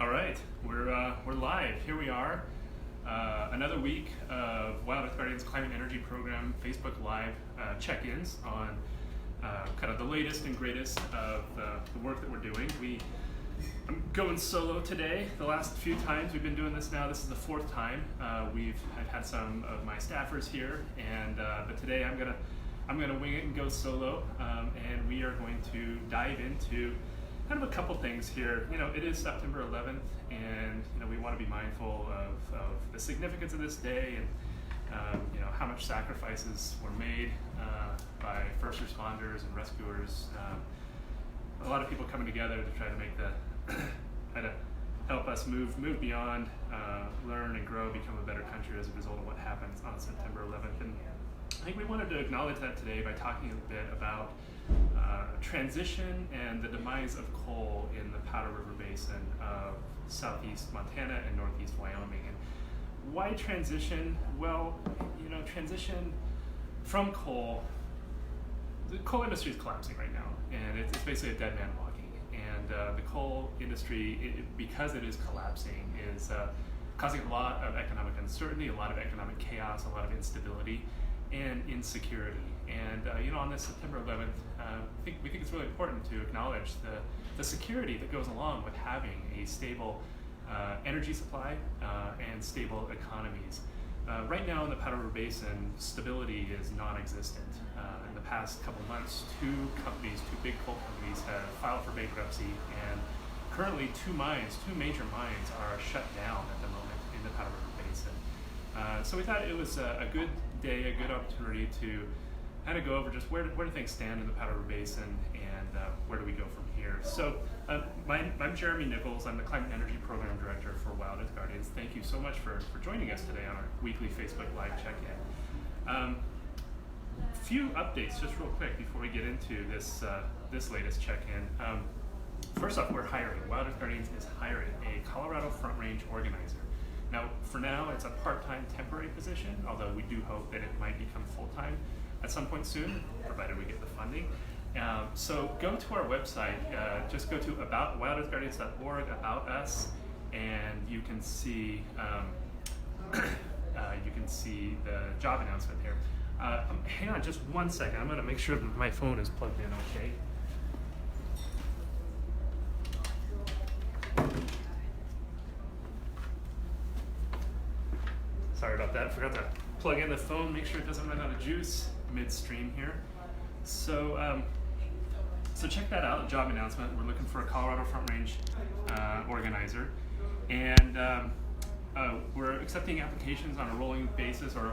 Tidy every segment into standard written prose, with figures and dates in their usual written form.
All right, we're live. Here we are. Another week of Wild Earth Guardians Climate Energy Program Facebook Live check-ins on kind of the latest and greatest of the work that we're doing. I'm going solo today. The last few times we've been doing this now, this is the fourth time. I've had some of my staffers here, and but today I'm gonna wing it and go solo, and we are going to dive into kind of a couple things here. You know, it is September 11th, and we want to be mindful of the significance of this day, and how much sacrifices were made by first responders and rescuers. A lot of people coming together to try to make try to help us move beyond, learn and grow, become a better country as a result of what happens on September 11th. And I think we wanted to acknowledge that today by talking a bit about transition and the demise of coal in the Powder River Basin of southeast Montana and northeast Wyoming. And why transition? Well, transition from coal. The coal industry is collapsing right now, and it's basically a dead man walking. And the coal industry, because it is collapsing, is causing a lot of economic uncertainty, a lot of economic chaos, a lot of instability and insecurity. And on this September 11th, we think it's really important to acknowledge the security that goes along with having a stable energy supply and stable economies. Right now in the Powder River Basin, stability is non-existent. In the past couple months, two big coal companies have filed for bankruptcy, and currently two major mines are shut down at the moment in the Powder River Basin. So we thought it was a good day, a good opportunity to kind of go over just where do things stand in the Powder River Basin, and where do we go from here. So I'm Jeremy Nichols. I'm the Climate Energy Program Director for Wild Earth Guardians. Thank you so much for joining us today on our weekly Facebook Live check-in. Few updates just real quick before we get into this latest check-in. First off, we're hiring. Wild Earth Guardians is hiring a Colorado Front Range organizer. Now, for now, it's a part-time temporary position, although we do hope that it might become full-time at some point soon, provided we get the funding. So go to our website, just go to wildearthguardians.org, about us, and you can see the job announcement here. Hang on just one second. I'm going to make sure that my phone is plugged in okay. Sorry about that. Forgot to plug in the phone, make sure it doesn't run out of juice midstream here. So check that out, the job announcement. We're looking for a Colorado Front Range organizer, and we're accepting applications on a rolling basis or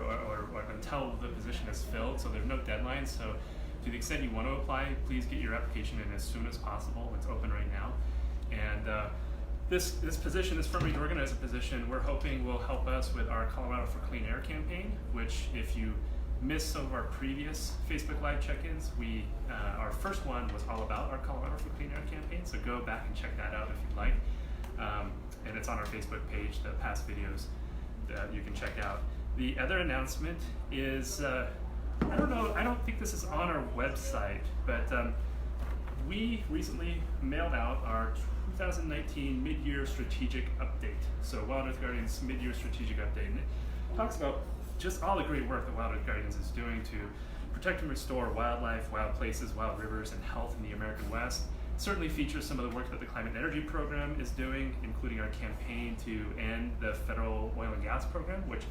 until the position is filled, so there's no deadline. So to the extent you want to apply, please get your application in as soon as possible. It's open right now. And this position, this front range organizer position, we're hoping will help us with our Colorado for Clean Air campaign, which if you missed some of our previous Facebook Live check-ins, our first one was all about our Colorado for Clean Air campaign, so go back and check that out if you'd like. And it's on our Facebook page, the past videos that you can check out. The other announcement is, I don't think this is on our website, but we recently mailed out our 2019 Mid-Year Strategic Update. So Wild Earth Guardians Mid-Year Strategic Update. And it talks about just all the great work that Wild Earth Guardians is doing to protect and restore wildlife, wild places, wild rivers, and health in the American West. It certainly features some of the work that the Climate Energy Program is doing, including our campaign to end the federal oil and gas program, which,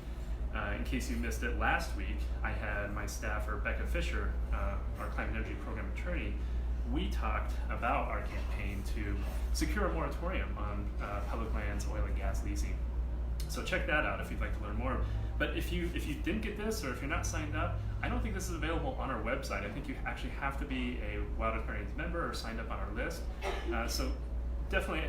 in case you missed it last week, I had my staffer, Becca Fisher, our Climate Energy Program attorney. We talked about our campaign to secure a moratorium on public lands, oil and gas leasing. So check that out if you'd like to learn more. But if you didn't get this, or if you're not signed up, I don't think this is available on our website. I think you actually have to be a Wild Earth Guardians member or signed up on our list. So definitely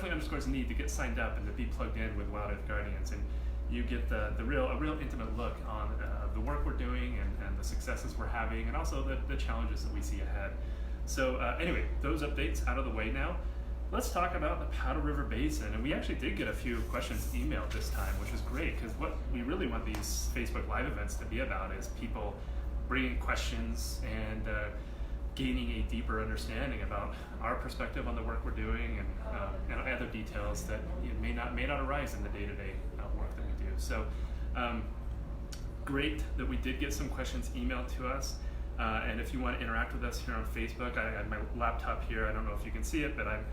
underscores the need to get signed up and to be plugged in with Wild Earth Guardians, and you get a real intimate look on the work we're doing and the successes we're having, and also the challenges that we see ahead. So anyway, those updates out of the way now. Let's talk about the Powder River Basin, and we actually did get a few questions emailed this time, which was great, because what we really want these Facebook Live events to be about is people bringing questions and gaining a deeper understanding about our perspective on the work we're doing, and other details that may not arise in the day-to-day work that we do. So great that we did get some questions emailed to us. And if you want to interact with us here on Facebook, I have my laptop here. I don't know if you can see it, but I'm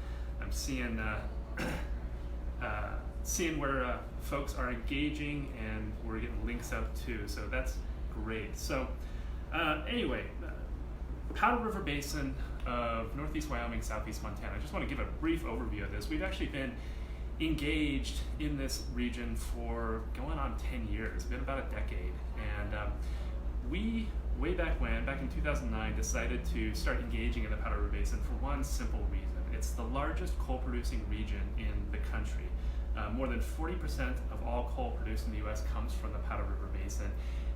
seeing seeing where folks are engaging, and we're getting links out too. So that's great. So anyway, Powder River Basin of Northeast Wyoming, Southeast Montana. I just want to give a brief overview of this. We've actually been engaged in this region for going on 10 years. It's been about a decade. And we, way back when, back in 2009, decided to start engaging in the Powder River Basin for one simple reason. It's the largest coal-producing region in the country. More than 40% of all coal produced in the U.S. comes from the Powder River Basin.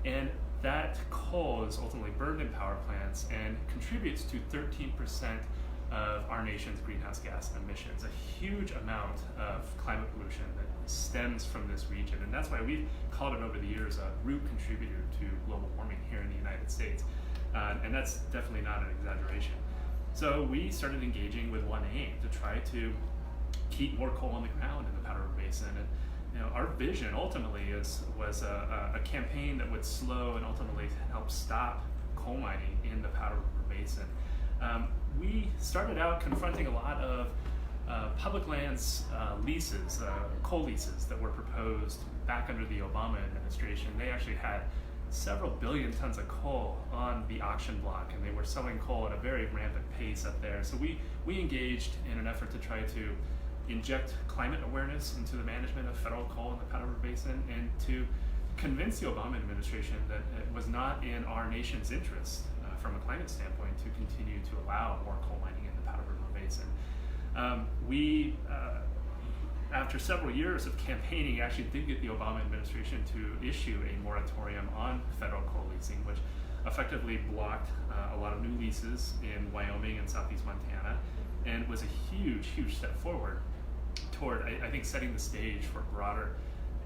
And that coal is ultimately burned in power plants and contributes to 13% of our nation's greenhouse gas emissions, a huge amount of climate pollution that stems from this region. And that's why we've called it over the years a root contributor to global warming here in the United States. And that's definitely not an exaggeration. So we started engaging with one aim, to try to keep more coal on the ground in the Powder River Basin. And our vision ultimately was a campaign that would slow and ultimately help stop coal mining in the Powder River Basin. We started out confronting a lot of public lands leases, coal leases that were proposed back under the Obama administration. They actually had several billion tons of coal on the auction block, and they were selling coal at a very rampant pace up there. So we engaged in an effort to try to inject climate awareness into the management of federal coal in the Powder River Basin, and to convince the Obama administration that it was not in our nation's interest from a climate standpoint to continue to allow more coal mining in the Powder River Basin. We, after several years of campaigning, actually did get the Obama administration to issue a moratorium on federal coal leasing, which effectively blocked a lot of new leases in Wyoming and Southeast Montana, and was a huge, huge step forward toward, I think, setting the stage for broader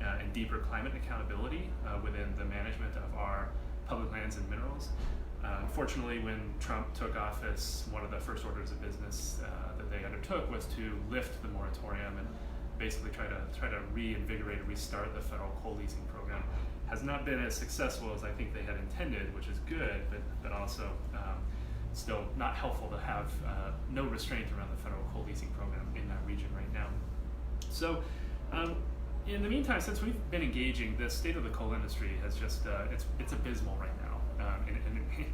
and deeper climate accountability within the management of our public lands and minerals. Unfortunately, when Trump took office, one of the first orders of business that they undertook was to lift the moratorium and basically try to reinvigorate and restart the federal coal leasing program. Has not been as successful as I think they had intended, which is good, but also still not helpful to have no restraint around the federal coal leasing program in that region right now. So in the meantime, since we've been engaging, the state of the coal industry has just, it's abysmal right now. And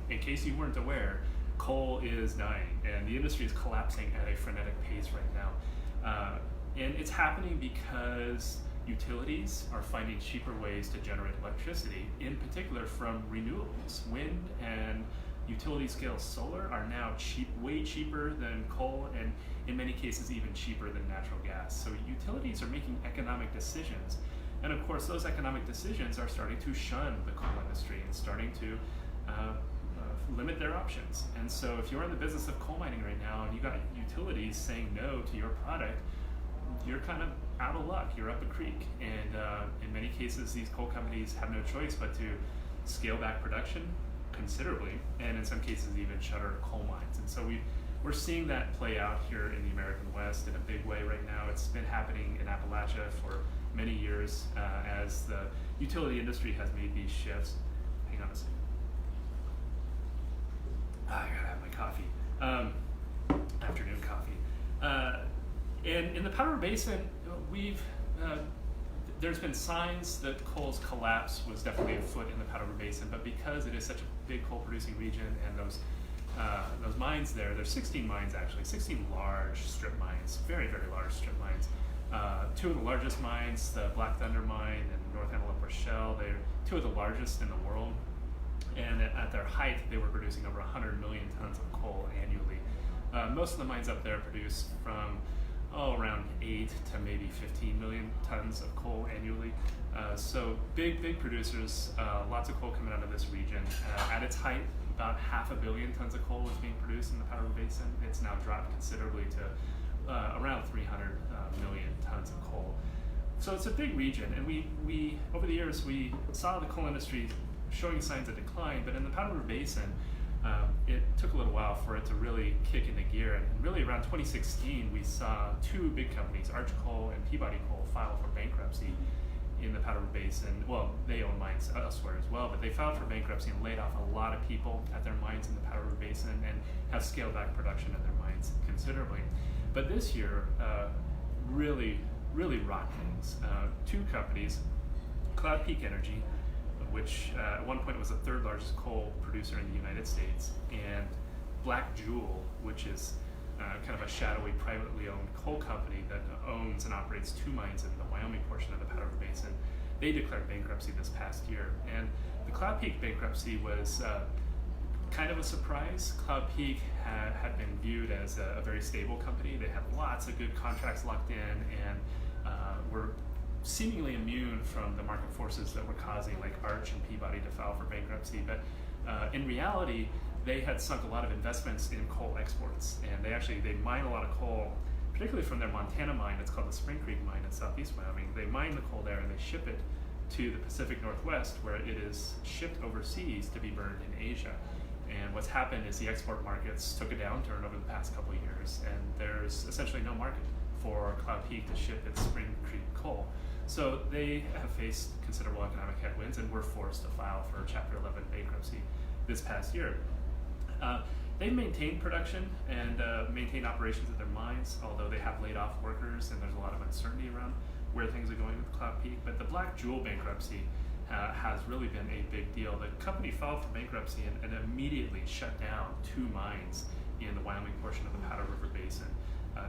in case you weren't aware, coal is dying, and the industry is collapsing at a frenetic pace right now. And it's happening because utilities are finding cheaper ways to generate electricity, in particular from renewables. Wind and utility scale solar are now way cheaper than coal, and in many cases even cheaper than natural gas. So utilities are making economic decisions, and of course those economic decisions are starting to shun the coal industry and starting to limit their options. And so if you're in the business of coal mining right now and you got utilities saying no to your product, you're kind of out of luck, you're up a creek. And in many cases these coal companies have no choice but to scale back production considerably, and in some cases even shutter coal mines. And so we're seeing that play out here in the American West in a big way right now. It's been happening in Appalachia for many years as the utility industry has made these shifts. Hang on a second. I gotta have my coffee. Afternoon coffee. And in the Powder River Basin, there's been signs that coal's collapse was definitely afoot in the Powder River Basin, but because it is such a big coal-producing region, and those mines there's 16 mines actually, 16 large strip mines, very, very large strip mines. Two of the largest mines, the Black Thunder mine and North Antelope Rochelle, they're two of the largest in the world, and at their height, they were producing over 100 million tons of coal annually. Most of the mines up there produce from around 8 to maybe 15 million tons of coal annually. So big producers, lots of coal coming out of this region. At its height, about 500 million tons of coal was being produced in the Powder River Basin. It's now dropped considerably to around 300 million tons of coal. So it's a big region, and we over the years we saw the coal industry showing signs of decline, but in the Powder River Basin, it took a little while for it to really kick into gear. And really around 2016, we saw two big companies, Arch Coal and Peabody Coal, file for bankruptcy in the Powder River Basin. Well, they own mines elsewhere as well, but they filed for bankruptcy and laid off a lot of people at their mines in the Powder River Basin and have scaled back production at their mines considerably. But this year, really rocked things. Two companies, Cloud Peak Energy, which at one point was the third largest coal producer in the United States, and Black Jewel, which is kind of a shadowy, privately owned coal company that owns and operates two mines in the Wyoming portion of the Powder River Basin. They declared bankruptcy this past year. And the Cloud Peak bankruptcy was kind of a surprise. Cloud Peak had been viewed as a very stable company. They had lots of good contracts locked in and were seemingly immune from the market forces that were causing like Arch and Peabody to file for bankruptcy. But in reality, they had sunk a lot of investments in coal exports, and they mine a lot of coal, particularly from their Montana mine. It's called the Spring Creek mine in southeast Wyoming. They mine the coal there and they ship it to the Pacific Northwest, where it is shipped overseas to be burned in Asia. And what's happened is the export markets took a downturn over the past couple of years, and there's essentially no market for Cloud Peak to ship its Spring Creek coal. So they have faced considerable economic headwinds and were forced to file for Chapter 11 bankruptcy this past year. They maintain production and maintain operations at their mines, although they have laid off workers and there's a lot of uncertainty around where things are going with Cloud Peak. But the Black Jewel bankruptcy has really been a big deal. The company filed for bankruptcy and immediately shut down two mines in the Wyoming portion of the Powder River Basin.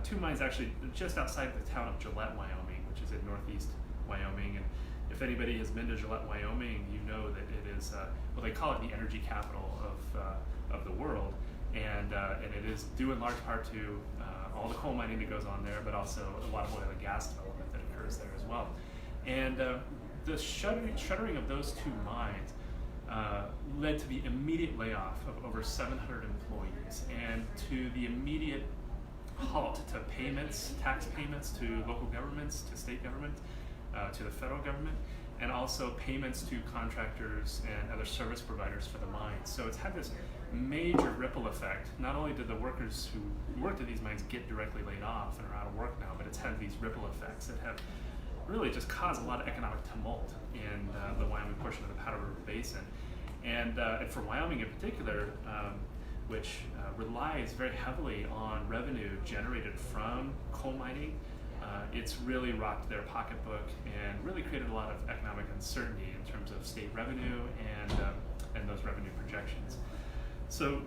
Two mines actually just outside the town of Gillette, Wyoming, which is in northeast Wyoming. And if anybody has been to Gillette, Wyoming, you know that it is, well, they call it the energy capital of the world. And it is due in large part to all the coal mining that goes on there, but also a lot of oil and gas development that occurs there as well. And the shuttering of those two mines led to the immediate layoff of over 700 employees and to the immediate halt to payments, tax payments to local governments, to state government, to the federal government, and also payments to contractors and other service providers for the mines. So it's had this major ripple effect. Not only did the workers who worked at these mines get directly laid off and are out of work now, but it's had these ripple effects that have really just caused a lot of economic tumult in the Wyoming portion of the Powder River Basin. And for Wyoming in particular, which relies very heavily on revenue generated from coal mining, it's really rocked their pocketbook and really created a lot of economic uncertainty in terms of state revenue and those revenue projections. So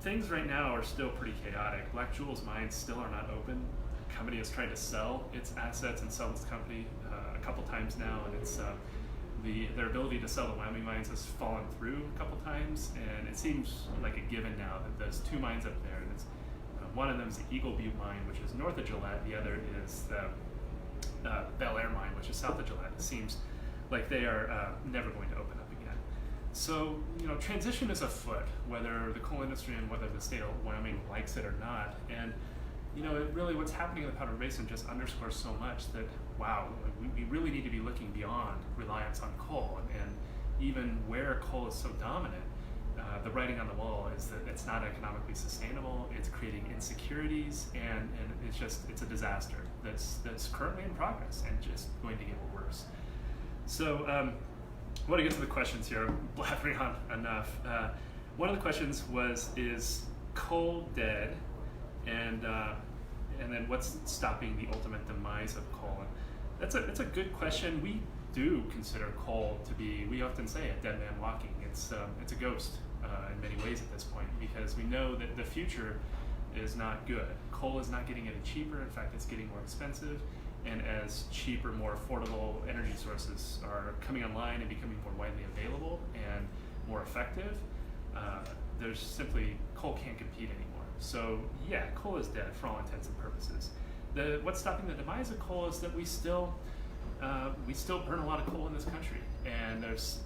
things right now are still pretty chaotic. Black Jewel's mines still are not open. The company has tried to sell its assets and sell its company a couple times now, and it's their ability to sell the Wyoming mines has fallen through a couple times, and it seems like a given now that there's two mines up there. And it's, one of them is the Eagle Butte mine, which is north of Gillette. The other is the Bel Air mine, which is south of Gillette. It seems like they are never going to open up again. So, transition is afoot, whether the coal industry and whether the state of Wyoming likes it or not. And really what's happening in the Powder River Basin just underscores so much that, wow, we really need to be looking beyond reliance on coal. And even where coal is so dominant, the writing on the wall is that it's not economically sustainable, it's creating insecurities, and it's a disaster that's currently in progress and just going to get worse. So I want to get to the questions here. I'm blathering on enough. One of the questions was, is coal dead? And then what's stopping the ultimate demise of coal? And that's a good question. We do consider coal to be, we often say, a dead man walking. It's a ghost in many ways at this point, because we know that the future is not good. Coal is not getting any cheaper. In fact, it's getting more expensive. And as cheaper, more affordable energy sources are coming online and becoming more widely available and more effective, there's simply, coal can't compete anymore. So yeah, coal is dead for all intents and purposes. What's stopping the demise of coal is that we still burn a lot of coal in this country, and there's,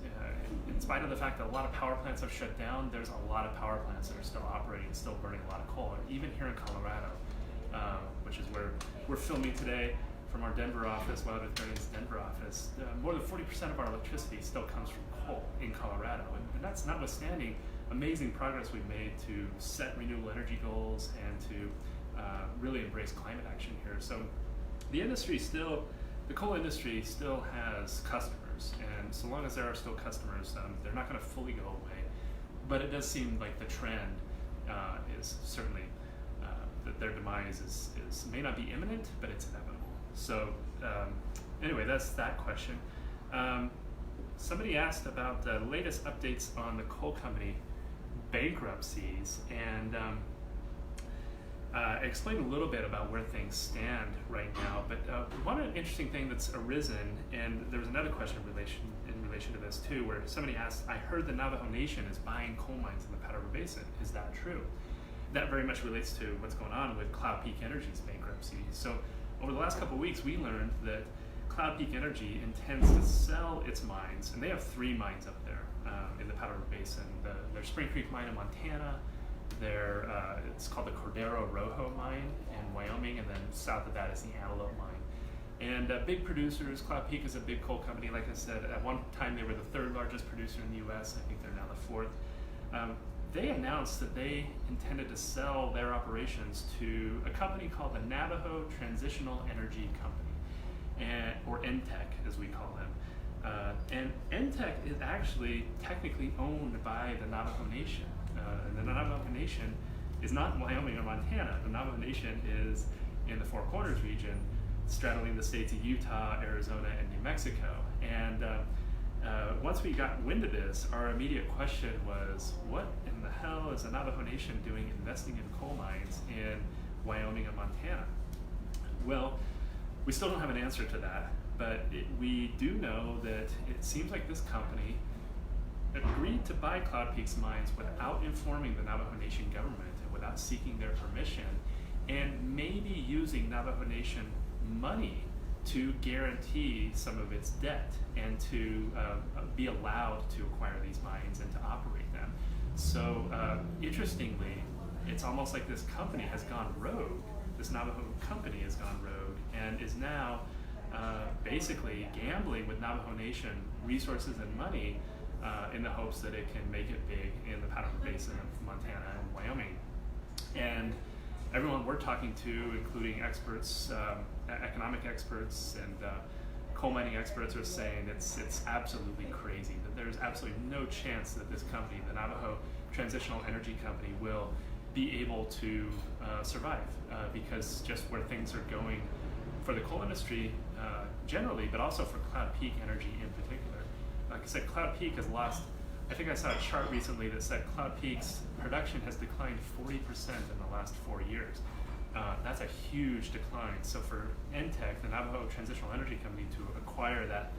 in spite of the fact that a lot of power plants have shut down, there's a lot of power plants that are still operating and still burning a lot of coal. And even here in Colorado, which is where we're filming today from our Denver office, Wild Earth Denver office, more than 40% of our electricity still comes from coal in Colorado, and that's notwithstanding amazing progress we've made to set renewable energy goals and to really embrace climate action here. So the coal industry still has customers, and so long as there are still customers, they're not going to fully go away. But it does seem like the trend is certainly that their demise is may not be imminent, but it's inevitable. So anyway, that's that question. Somebody asked about the latest updates on the coal company bankruptcies, and explain a little bit about where things stand right now. But one interesting thing that's arisen, and there was another question in relation to this too, where somebody asked, I heard the Navajo Nation is buying coal mines in the Peabody Basin. Is that true? That very much relates to what's going on with Cloud Peak Energy's bankruptcy. So over the last couple of weeks, we learned that Cloud Peak Energy intends to sell its mines, and they have 3 mines up there in the Peabody Basin. Their Spring Creek mine in Montana, it's called the Cordero Rojo mine in Wyoming, and then south of that is the Antelope mine. And big producers, Cloud Peak is a big coal company. Like I said, at one time they were the 3rd largest producer in the U.S. I think they're now the 4th. They announced that they intended to sell their operations to a company called the Navajo Transitional Energy Company, or NTEC as we call them. And NTEC is actually technically owned by the Navajo Nation. And the Navajo Nation is not in Wyoming or Montana. The Navajo Nation is in the Four Corners region, straddling the states of Utah, Arizona, and New Mexico. And once we got wind of this, our immediate question was, what in the hell is the Navajo Nation doing investing in coal mines in Wyoming and Montana? Well, we still don't have an answer to that, but we do know that it seems like this company agreed to buy Cloud Peak's mines without informing the Navajo Nation government and without seeking their permission, and maybe using Navajo Nation money to guarantee some of its debt and to be allowed to acquire these mines and to operate them. So interestingly, it's almost like this company has gone rogue. This Navajo company has gone rogue and is now basically gambling with Navajo Nation resources and money in the hopes that it can make it big in the Peabody Basin of Montana and Wyoming. And everyone we're talking to, including experts, economic experts and coal mining experts, are saying it's absolutely crazy, that there's absolutely no chance that this company, the Navajo Transitional Energy Company, will be able to survive because just where things are going for the coal industry generally, but also for Cloud Peak Energy in particular. Like I said, Cloud Peak has lost, I think I saw a chart recently that said Cloud Peak's production has declined 40% in the last 4 years. That's a huge decline. So for NTEC, the Navajo Transitional Energy Company, to acquire that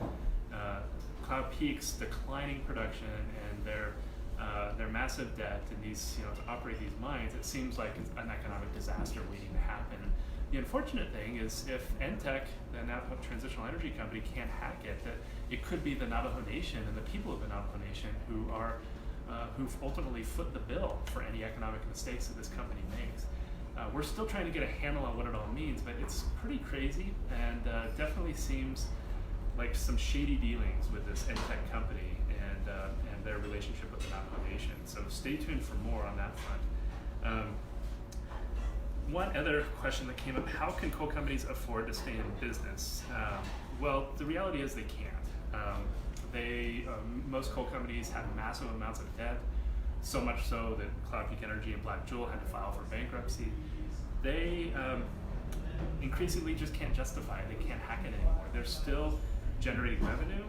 Cloud Peak's declining production and their massive debt and these, to operate these mines, it seems like it's an economic disaster waiting to happen. The unfortunate thing is if NTEC, the Navajo Transitional Energy Company, can't hack it, that it could be the Navajo Nation and the people of the Navajo Nation who've ultimately foot the bill for any economic mistakes that this company makes. We're still trying to get a handle on what it all means, but it's pretty crazy and definitely seems like some shady dealings with this NTEC company and their relationship with the Navajo Nation. So stay tuned for more on that front. One other question that came up, how can coal companies afford to stay in business? Well, the reality is they can't. Most coal companies have massive amounts of debt, so much so that Cloud Peak Energy and Black Jewel had to file for bankruptcy. They increasingly just can't justify it. They can't hack it anymore. They're still generating revenue,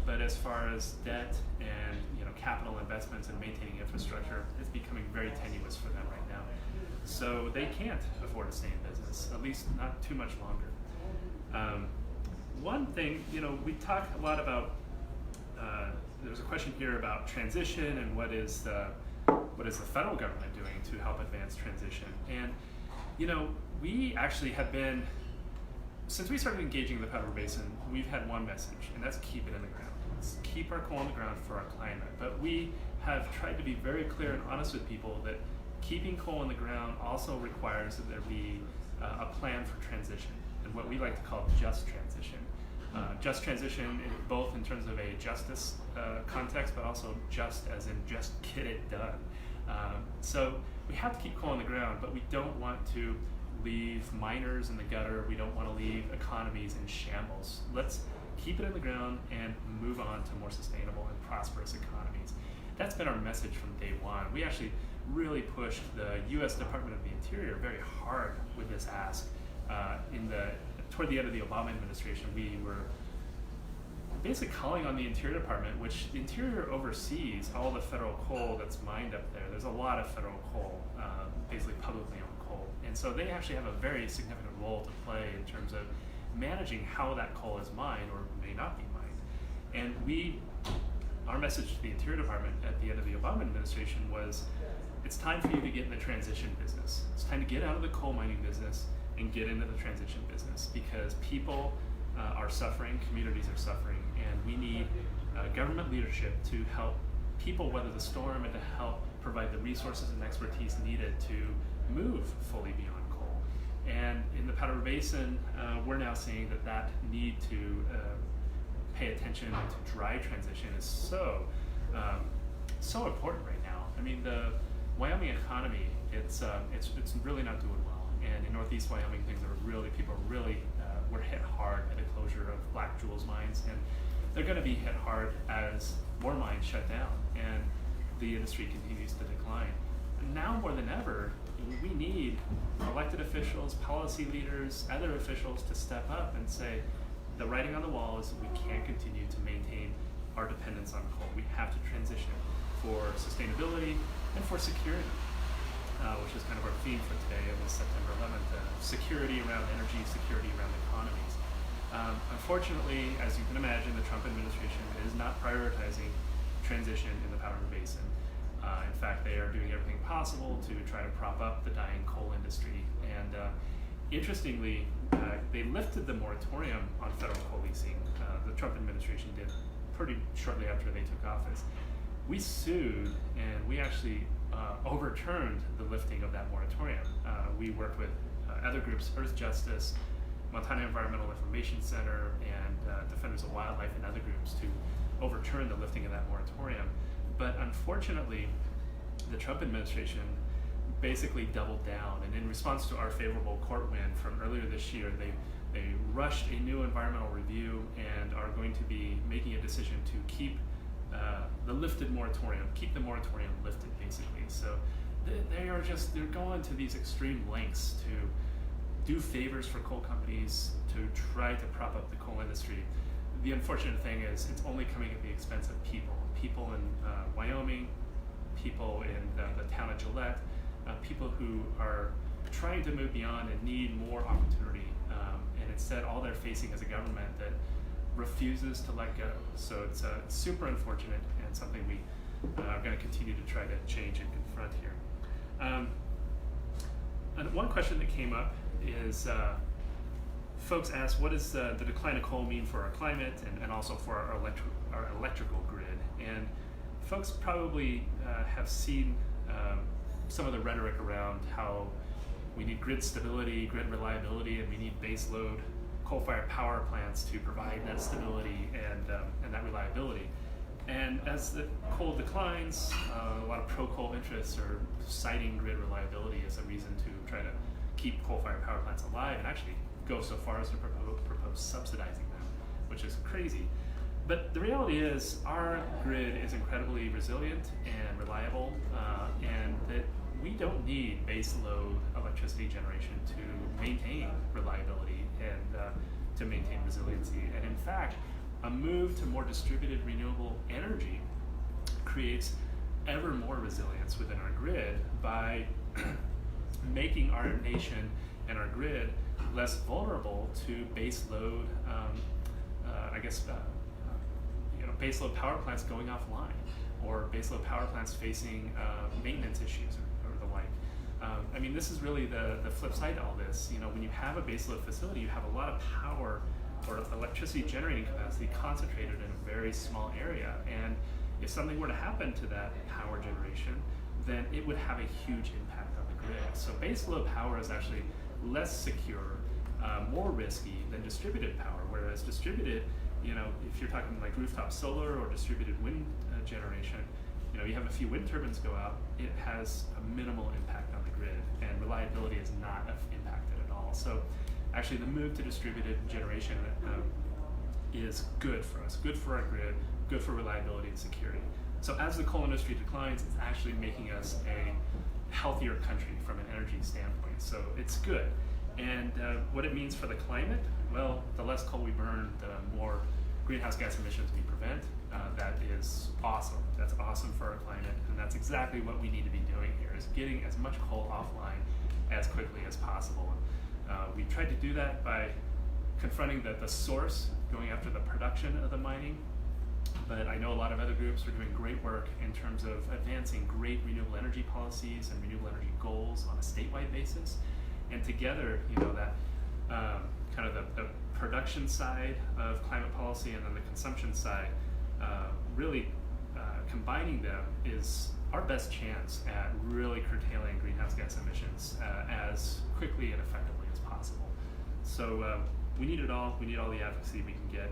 but as far as debt and capital investments and maintaining infrastructure, it's becoming very tenuous for them right now. So they can't afford to stay in business, at least not too much longer. One thing, we talk a lot about, there's a question here about transition and what is the federal government doing to help advance transition. And, we actually have been, since we started engaging the Peabody Basin, we've had one message, and that's keep it in the ground. Let's keep our coal in the ground for our climate. But we have tried to be very clear and honest with people that keeping coal in the ground also requires that there be a plan for transition, and what we like to call just transition. Just transition, both in terms of a justice context, but also just as in just get it done. So we have to keep coal on the ground, but we don't want to leave miners in the gutter. We don't want to leave economies in shambles. Let's keep it in the ground and move on to more sustainable and prosperous economies. That's been our message from day one. We actually really pushed the U.S. Department of the Interior very hard with this ask. Toward the end of the Obama administration, we were basically calling on the Interior Department, which the Interior oversees all the federal coal that's mined up there. There's a lot of federal coal, basically publicly owned coal. And so they actually have a very significant role to play in terms of managing how that coal is mined or may not be mined. And our message to the Interior Department at the end of the Obama administration was, it's time for you to get in the transition business. It's time to get out of the coal mining business and get into the transition business, because people are suffering, communities are suffering, and we need government leadership to help people weather the storm and to help provide the resources and expertise needed to move fully beyond coal. And in the Powder River Basin, we're now seeing that need to pay attention to dry transition is so important right now. I mean, the Wyoming economy, it's really not doing well. And in Northeast Wyoming, people were hit hard by the closure of Black Jewels mines, and they're going to be hit hard as more mines shut down and the industry continues to decline. And now more than ever, we need elected officials, policy leaders, other officials to step up and say, the writing on the wall is that we can't continue to maintain our dependence on coal. We have to transition for sustainability and for security. Which is kind of our theme for today on this September 11th, security around energy, security around economies. Unfortunately, as you can imagine, the Trump administration is not prioritizing transition in the Powder River Basin. In fact, they are doing everything possible to try to prop up the dying coal industry. And interestingly, they lifted the moratorium on federal coal leasing. The Trump administration did pretty shortly after they took office. We sued, and we actually overturned the lifting of that moratorium. We worked with other groups, Earth Justice, Montana Environmental Information Center, and Defenders of Wildlife and other groups to overturn the lifting of that moratorium. But unfortunately, the Trump administration basically doubled down, and in response to our favorable court win from earlier this year, they rushed a new environmental review and are going to be making a decision to keep the lifted moratorium, keep the moratorium lifted, basically. So they're going to these extreme lengths to do favors for coal companies to try to prop up the coal industry. The unfortunate thing is it's only coming at the expense of people in Wyoming, people in the town of Gillette, people who are trying to move beyond and need more opportunity. And instead, all they're facing is a government that refuses to let go. So it's super unfortunate and something we are going to continue to try to change and confront here. And one question that came up is folks ask, what does the decline of coal mean for our climate and also for our electrical grid? And folks probably have seen some of the rhetoric around how we need grid stability, grid reliability, and we need baseload coal-fired power plants to provide that stability and that reliability. And as the coal declines, a lot of pro-coal interests are citing grid reliability as a reason to try to keep coal-fired power plants alive, and actually go so far as to propose subsidizing them, which is crazy. But the reality is our grid is incredibly resilient and reliable, and that we don't need baseload electricity generation to maintain reliability and to maintain resiliency. And in fact, a move to more distributed renewable energy creates ever more resilience within our grid by making our nation and our grid less vulnerable to baseload, baseload power plants going offline, or baseload power plants facing maintenance issues or the like. I mean, this is really the flip side to all this. You know, when you have a baseload facility, you have a lot of power or electricity generating capacity concentrated in a very small area. And if something were to happen to that power generation, then it would have a huge impact on the grid. So baseload power is actually less secure more risky than distributed power. Whereas distributed, if you're talking like rooftop solar or distributed wind generation, you have a few wind turbines go out, it has a minimal impact on the grid, and reliability is not impacted at all. So actually the move to distributed generation is good for us, good for our grid, good for reliability and security. So as the coal industry declines, it's actually making us a healthier country from an energy standpoint. So it's good. And what it means for the climate, well, the less coal we burn, the more greenhouse gas emissions we prevent. That is awesome. That's awesome for our climate, and that's exactly what we need to be doing here, is getting as much coal offline as quickly as possible. We tried to do that by confronting the source, going after the production of the mining, but I know a lot of other groups are doing great work in terms of advancing great renewable energy policies and renewable energy goals on a statewide basis. And together, that kind of the production side of climate policy and then the consumption side, really combining them is our best chance at really curtailing greenhouse gas emissions as quickly and effectively as possible. So we need it all. We need all the advocacy we can get.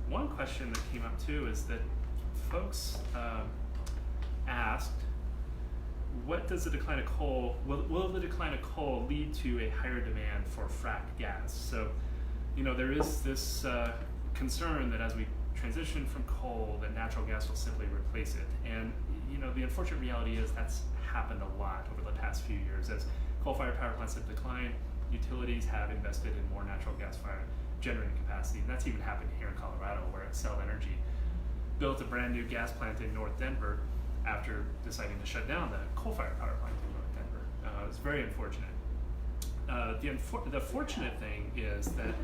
One question that came up too is that folks asked, what does the decline of coal, will the decline of coal lead to a higher demand for fracked gas? So, there is this concern that as we transition from coal, that natural gas will simply replace it. And, the unfortunate reality is that's happened a lot over the past few years. As coal-fired power plants have declined, utilities have invested in more natural gas-fired generating capacity. And that's even happened here in Colorado, where Xcel Energy built a brand new gas plant in North Denver after deciding to shut down the coal-fired power plant in North Denver. It's very unfortunate. The fortunate thing is that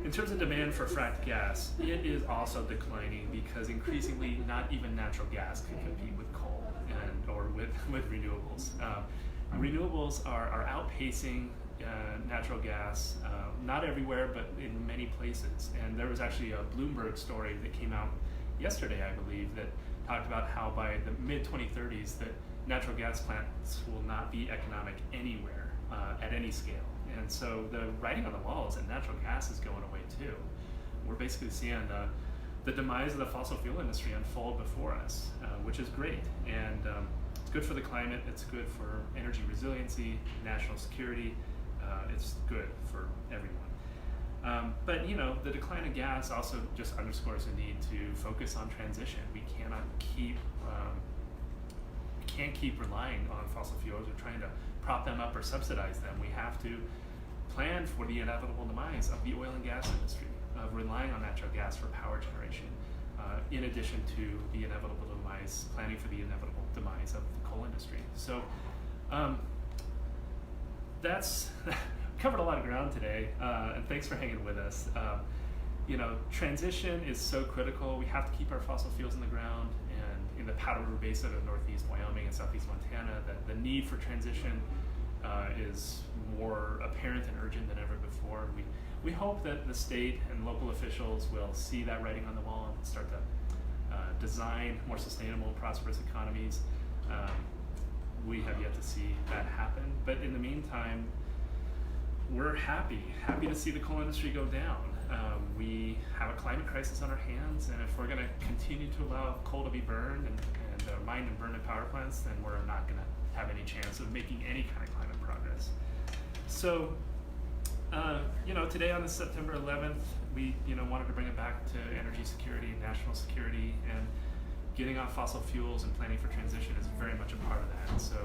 in terms of demand for fracked gas, it is also declining because increasingly not even natural gas can compete with coal or with renewables. Renewables are outpacing natural gas, not everywhere, but in many places. And there was actually a Bloomberg story that came out yesterday, I believe, that talked about how by the mid-2030s that natural gas plants will not be economic anywhere at any scale. And so the writing on the wall is that natural gas is going away too. We're basically seeing the demise of the fossil fuel industry unfold before us, which is great. And it's good for the climate, it's good for energy resiliency, national security, it's good for everyone. But the decline of gas also just underscores the need to focus on transition. We can't keep relying on fossil fuels or trying to prop them up or subsidize them. We have to plan for the inevitable demise of the oil and gas industry, of relying on natural gas for power generation, in addition to the inevitable demise, planning for the inevitable demise of the coal industry. So that's covered a lot of ground today, and thanks for hanging with us. Transition is so critical. We have to keep our fossil fuels in the ground, and in the Powder River Basin of northeast Wyoming and southeast Montana, that the need for transition is more apparent and urgent than ever before. We hope that the state and local officials will see that writing on the wall and start to design more sustainable and prosperous economies. We have yet to see that happen, but in the meantime, we're happy to see the coal industry go down. We have a climate crisis on our hands, and if we're going to continue to allow coal to be burned and mined and burned in power plants, then we're not going to have any chance of making any kind of climate progress. So, today on this September 11th, we wanted to bring it back to energy security, national security, and getting off fossil fuels and planning for transition is very much a part of that. So,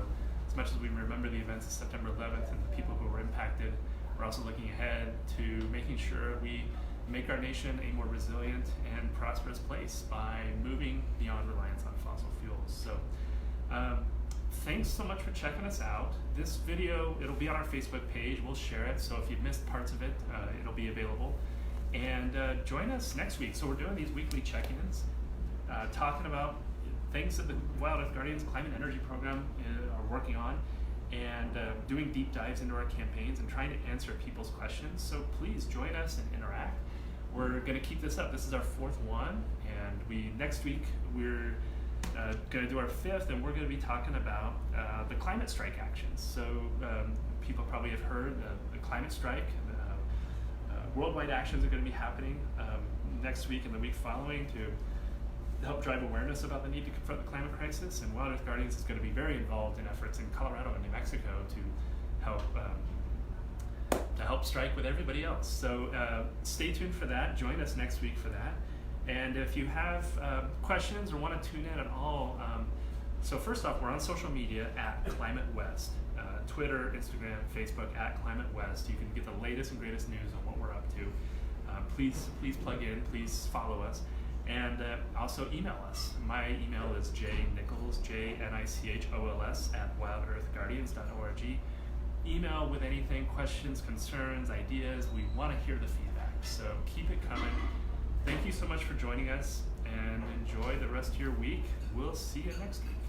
as much as we remember the events of September 11th and the people who were impacted, we're also looking ahead to making sure we make our nation a more resilient and prosperous place by moving beyond reliance on fossil fuels. So thanks so much for checking us out. This video, it'll be on our Facebook page. We'll share it, so if you've missed parts of it, it'll be available. And join us next week. So we're doing these weekly check-ins, talking about things that the Wild Earth Guardians Climate Energy Program are working on, and doing deep dives into our campaigns and trying to answer people's questions. So please join us and interact. We're going to keep this up. This is our fourth one, and next week we're going to do our fifth, and we're going to be talking about the climate strike actions. So people probably have heard the climate strike. Worldwide actions are going to be happening next week and the week following to help drive awareness about the need to confront the climate crisis. And Wild Earth Guardians is going to be very involved in efforts in Colorado and New Mexico to help strike with everybody else. So stay tuned for that. Join us next week for that. And if you have questions or want to tune in at all, so first off, we're on social media at Climate West. Twitter, Instagram, Facebook at Climate West. You can get the latest and greatest news on what we're up to. Please plug in, please follow us, and also email us. My email is jnichols, jnichols @wildearthguardians.org. Email with anything, questions, concerns, ideas. We want to hear the feedback, so keep it coming. Thank you so much for joining us, and enjoy the rest of your week. We'll see you next week.